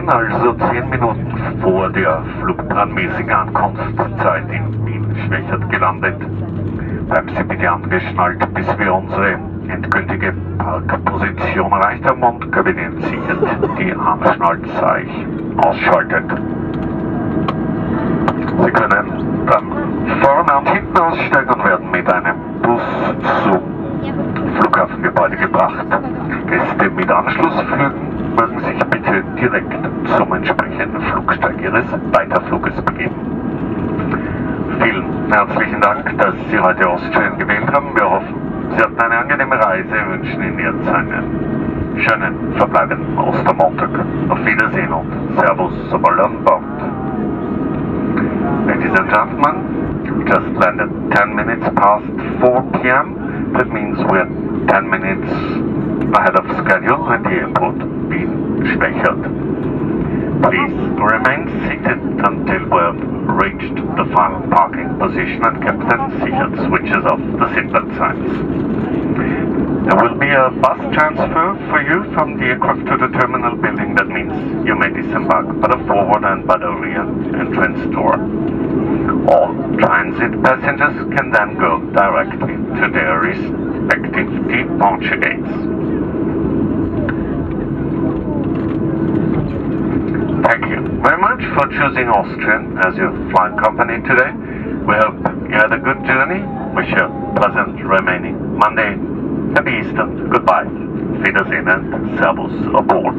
also 10 Minuten vor der flugplanmäßigen Ankunftszeit in Wien-Schwechat gelandet. Bleiben Sie bitte angeschnallt, bis wir unsere endgültige Parkposition erreicht haben und kabinentsichert die Anschnallzeichen ausschaltet. Sie können dann vorne und hinten aussteigen und werden mit einem Bus zum Flughafengebäude gebracht. Gäste mit Anschlussflügen mögen sich bitte direkt zum entsprechenden Flugsteig Ihres Weiterfluges begeben. Vielen herzlichen Dank, dass Sie heute Austrian gewählt haben. Wir hoffen, Sie hatten eine angenehme Reise, wünschen Ihnen jetzt einen schönen verbleibenden Ostermontag. Auf Wiedersehen und Servus, sobald an Bord. Ladies and gentlemen, just landed 10 minutes past 4 p.m. That means we're 10 minutes ahead of schedule at the airport being Schwechat. Please remain seated until we've reached the final parking position and Captain Sichert switches off the seatbelt signs. There will be a bus transfer for you from the aircraft to the terminal building. That means you may disembark by the forward and by the rear entrance door. All transit passengers can then go directly to their respective departure gates. Thank you very much for choosing Austrian as your flight company today. We hope you had a good journey. Wish you a pleasant remaining Monday. Happy Easter. Goodbye. Wiedersehen and Servus aboard.